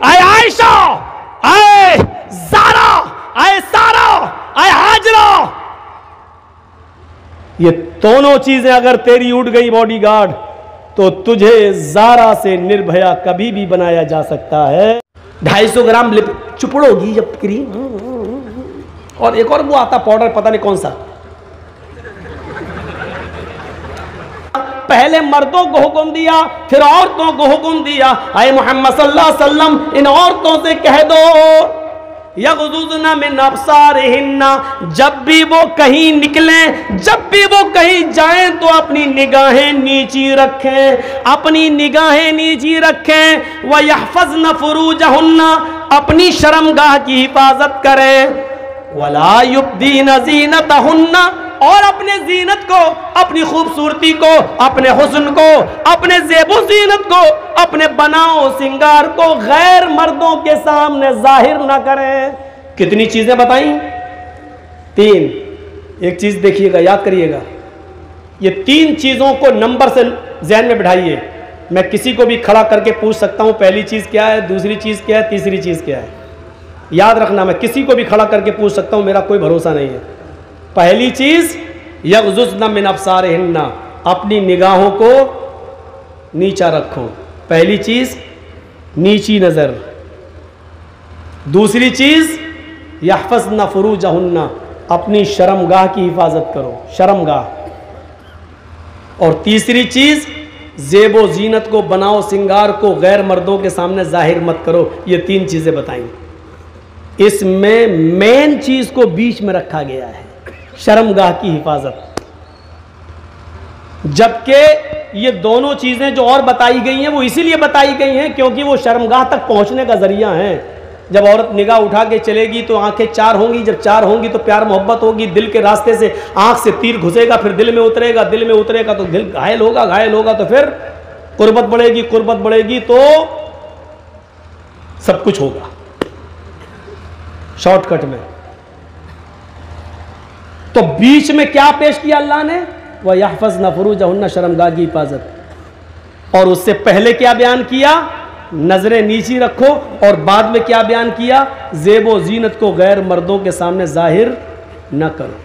आए आयशा, आए ज़ारा, आए सारा, आए हाजरा। ये दोनों चीजें अगर तेरी उड़ गई बॉडीगार्ड, तो तुझे ज़ारा से निर्भया कभी भी बनाया जा सकता है। 250 ग्राम चुपड़ोगी जब क्रीम, और एक और वो आता पाउडर, पता नहीं कौन सा। पहले मर्दों को हुक्म दिया, फिर औरतों को हुक्म दिया। आए मोहम्मद सल्लल्लाहु अलैहि वसल्लम इन औरतों से कह दो यग़ज़ुज़ना मिन अब्सारिहिन्ना, जब भी वो कहीं निकलें, जब भी वो कहीं जाएं तो अपनी निगाहें नीची रखें, अपनी निगाहें नीची रखें। व यहफ़ज़्न फ़ुरूजहुन्ना, अपनी शर्मगाह की हिफाजत करें। वला युब्दीन ज़ीनतहुन्ना, और अपने जीनत को, अपनी खूबसूरती को, अपने हुस्न को, अपने ज़ेबो जीनत को, अपने बनाओ सिंगार को गैर मर्दों के सामने जाहिर ना करें। कितनी चीजें बताई? 3। एक चीज देखिएगा, याद करिएगा, ये 3 चीजों को नंबर से ज़हन में बिठाइए। मैं किसी को भी खड़ा करके पूछ सकता हूं पहली चीज क्या है, दूसरी चीज क्या है, तीसरी चीज क्या है। याद रखना, मैं किसी को भी खड़ा करके पूछ सकता हूं, मेरा कोई भरोसा नहीं है। पहली चीज यग़ज़ुज़ना मिन अब्सारिहिन्ना, अपनी निगाहों को नीचा रखो। पहली चीज नीची नजर। दूसरी चीज यहफ़ज़्ना फ़ुरूजहुन्ना, अपनी शर्मगाह की हिफाजत करो, शर्मगाह। और तीसरी चीज ज़ेबो ज़ीनत को, बनाओ सिंगार को गैर मर्दों के सामने जाहिर मत करो। ये 3 चीजें बताई। इसमें मेन चीज को बीच में रखा गया है, शर्मगाह की हिफाजत। जबकि ये दोनों चीजें जो और बताई गई हैं वो इसीलिए बताई गई हैं क्योंकि वो शर्मगाह तक पहुंचने का जरिया है। जब औरत निगाह उठा के चलेगी तो आंखें 4 होंगी, जब 4 होंगी तो प्यार मोहब्बत होगी, दिल के रास्ते से आंख से तीर घुसेगा, फिर दिल में उतरेगा, दिल में उतरेगा तो दिल घायल होगा, घायल होगा तो फिर कुर्बत बढ़ेगी, कुर्बत बढ़ेगी तो सब कुछ होगा। शॉर्टकट में तो बीच में क्या पेश किया अल्लाह ने? वह यहफ़ज़्ना फ़ुरूजहुन्ना, शर्मगाह की हिफाजत। और उससे पहले क्या बयान किया? नजरें नीची रखो। और बाद में क्या बयान किया? ज़ेबो ज़ीनत को गैर मर्दों के सामने जाहिर न करो।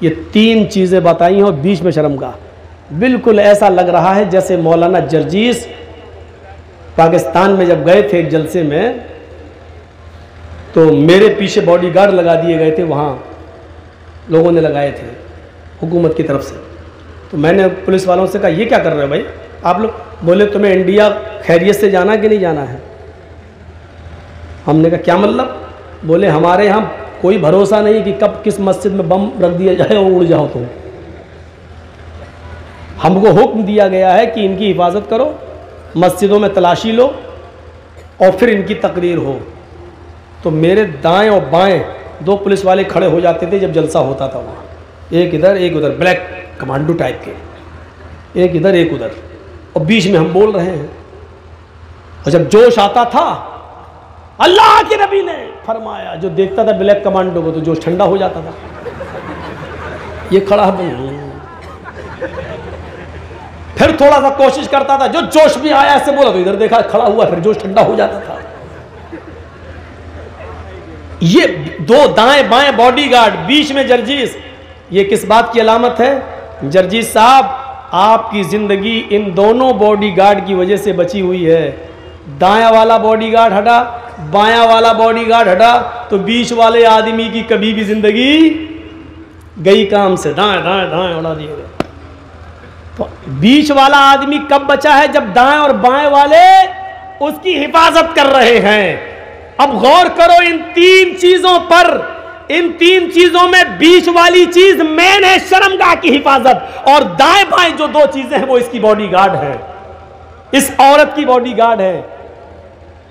ये 3 चीजें बताई और बीच में शर्मगाह। बिल्कुल ऐसा लग रहा है जैसे मौलाना जर्जीस पाकिस्तान में जब गए थे एक जलसे में, तो मेरे पीछे बॉडीगार्ड लगा दिए गए थे, वहाँ लोगों ने लगाए थे हुकूमत की तरफ से। तो मैंने पुलिस वालों से कहा ये क्या कर रहे हो भाई आप लोग? बोले तुम्हें इंडिया खैरियत से जाना कि नहीं जाना है? हमने कहा क्या मतलब? बोले हमारे यहाँ कोई भरोसा नहीं कि कब किस मस्जिद में बम रख दिया जाए और उड़ जाओ तुम। हमको हुक्म दिया गया है कि इनकी हिफाजत करो, मस्जिदों में तलाशी लो और फिर इनकी तकरीर हो। तो मेरे दाएं और बाएं 2 पुलिस वाले खड़े हो जाते थे जब जलसा होता था वहाँ, एक इधर एक उधर, ब्लैक कमांडो टाइप के, एक इधर एक उधर, और बीच में हम बोल रहे हैं। और जब जोश आता था, अल्लाह के नबी ने फरमाया, जो देखता था ब्लैक कमांडो को तो जोश ठंडा हो जाता था। ये खड़ा है, फिर थोड़ा सा कोशिश करता था, जो जोश भी आया ऐसे बोला तो इधर देखा, खड़ा हुआ, फिर जोश ठंडा हो जाता था। ये 2 दाएं बाएं बॉडीगार्ड, बीच में जर्जीस, ये किस बात की अलामत है? जर्जीस साहब, आपकी जिंदगी इन दोनों बॉडीगार्ड की वजह से बची हुई है। दायां वाला बॉडीगार्ड हटा, बायां वाला बॉडीगार्ड हटा, तो बीच वाले आदमी की कभी भी जिंदगी गई काम से। दाएं दाएं दाएं उड़ा दिए गए। तो बीच वाला आदमी कब बचा है? जब दाएं और बाएं वाले उसकी हिफाजत कर रहे हैं। अब गौर करो इन 3 चीजों पर। इन 3 चीजों में बीच वाली चीज मेन है, शर्मगाह की हिफाजत, और दाएं बाएं जो 2 चीजें हैं वो इसकी बॉडीगार्ड है, इस औरत की बॉडीगार्ड है।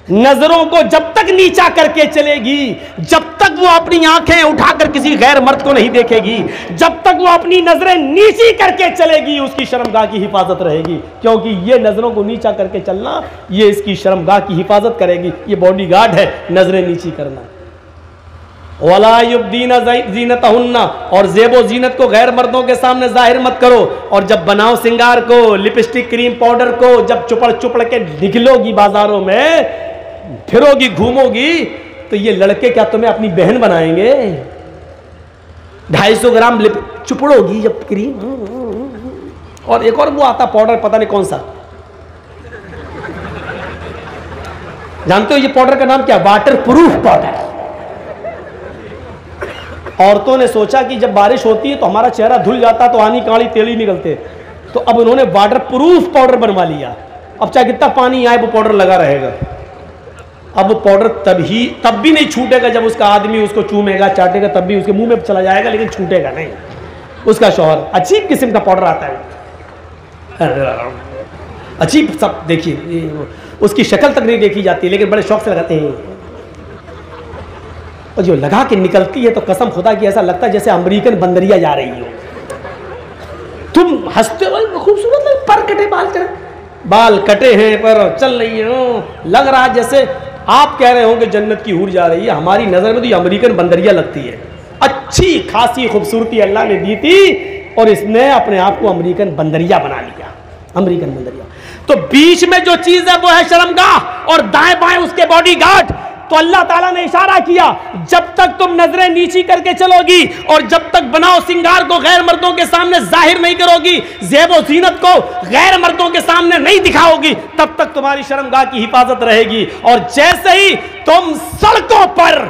नजरों को जब तक नीचा करके चलेगी, जब तक वो अपनी आंखें उठाकर किसी गैर मर्द को नहीं देखेगी, जब तक वो अपनी नजरें नीची करके चलेगी, उसकी शर्मगाह की हिफाजत रहेगी। क्योंकि ये नजरों को नीचा करके चलना, ये इसकी शर्मगाह की हिफाजत करेगी। ये बॉडीगार्ड है, नजरें नीची करना। वला युब्दीना ज़ीनतहुन्ना, और ज़ेबो ज़ीनत को गैर मर्दों के सामने जाहिर मत करो। और जब बनाओ सिंगार को, लिपस्टिक क्रीम पाउडर को, जब चुपड़ चुपड़ के निकलोगी बाजारों में, फिरोगी घूमोगी तो ये लड़के क्या तुम्हें अपनी बहन बनाएंगे? 250 ग्राम लिप चुपड़ोगी जब क्रीम। और एक और वो आता पाउडर, पता नहीं कौन सा, जानते हो ये पाउडर का नाम क्या? Water proof powder. औरतों ने सोचा कि जब बारिश होती है तो हमारा चेहरा धुल जाता, तो आनी काली तेली निकलते, तो अब उन्होंने वाटर प्रूफ पाउडर बनवा लिया। अब चाहे कितना पानी आए वो पाउडर लगा रहेगा। अब वो पाउडर तब भी नहीं छूटेगा जब उसका आदमी उसको चूमेगा चाटेगा, तब भी उसके मुंह में चला जाएगा, लेकिन छूटेगा नहीं। उसका शौहर अजीब किस्म का पाउडर आता है, अजीब सब। देखिए उसकी शक्ल तक नहीं देखी जाती, लेकिन बड़े शौक से लगाते हैं। और जो लगा के निकलती है तो कसम खुदा की ऐसा लगता है जैसे अमेरिकन बंदरिया जा रही हो। तुम हंसते हो, खूबसूरत पर कटे बाल कटे हैं पर चल रही हो, लग रहा है जैसे आप कह रहे हो कि जन्नत की हूर जा रही है। हमारी नजर में तो ये अमेरिकन बंदरिया लगती है। अच्छी खासी खूबसूरती अल्लाह ने दी थी और इसने अपने आप को अमेरिकन बंदरिया बना लिया। अमेरिकन बंदरिया। तो बीच में जो चीज है वो है शर्मगाह, और दाएं बाएं उसके बॉडीगार्ड। तो अल्लाह ताला ने इशारा किया, जब तक तुम नजरें नीची करके चलोगी और जब तक बनाओ सिंगार को गैर मर्दों के सामने जाहिर नहीं करोगी, ज़ेब ज़ीनत को गैर मर्दों के सामने नहीं दिखाओगी, तब तक तुम्हारी शर्मगाह की हिफाजत रहेगी। और जैसे ही तुम सड़कों पर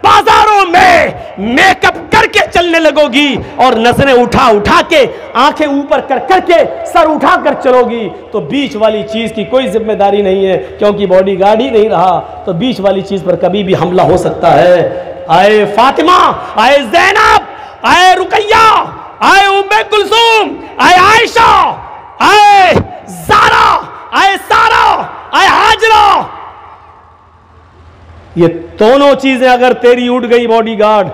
बाजारों में मेकअप करके चलने लगोगी और नजरें उठा उठा के, आंखें ऊपर कर करके, सर उठा कर चलोगी, तो बीच वाली चीज की कोई जिम्मेदारी नहीं है, क्योंकि बॉडीगार्ड ही नहीं रहा तो बीच वाली चीज पर कभी भी हमला हो सकता है। आए फातिमा, आए ज़ैनब, आए रुकैया, आए उम्मे कुलसूम, आए आयशा, आए ज़ारा, आए सारा, आए हाजरा, ये दोनों चीजें अगर तेरी उठ गई बॉडीगार्ड,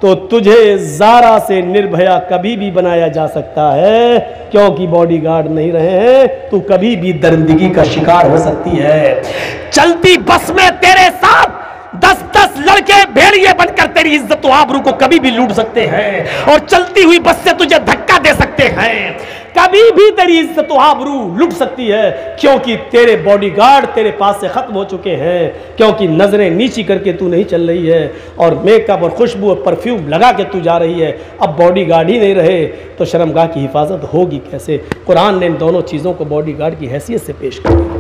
तो तुझे ज़ारा से निर्भया कभी भी बनाया जा सकता है, क्योंकि बॉडीगार्ड नहीं रहे हैं तू कभी भी दरिंदगी का शिकार हो सकती है। चलती बस में तेरे साथ 10-10 लड़के भेड़िए बनकर तेरी इज्जत व आबरू को कभी भी लूट सकते हैं, और चलती हुई बस से तुझे धक्का दे सकते हैं, कभी भी तेरी इज्जत व आबरू लूट सकती है, क्योंकि तेरे बॉडीगार्ड तेरे पास से खत्म हो चुके हैं, क्योंकि नजरें नीची करके तू नहीं चल रही है और मेकअप और खुशबू और परफ्यूम लगा के तू जा रही है। अब बॉडीगार्ड ही नहीं रहे तो शर्मगाह की हिफाजत होगी कैसे? कुरान ने इन दोनों चीज़ों को बॉडीगार्ड की हैसियत से पेश किया।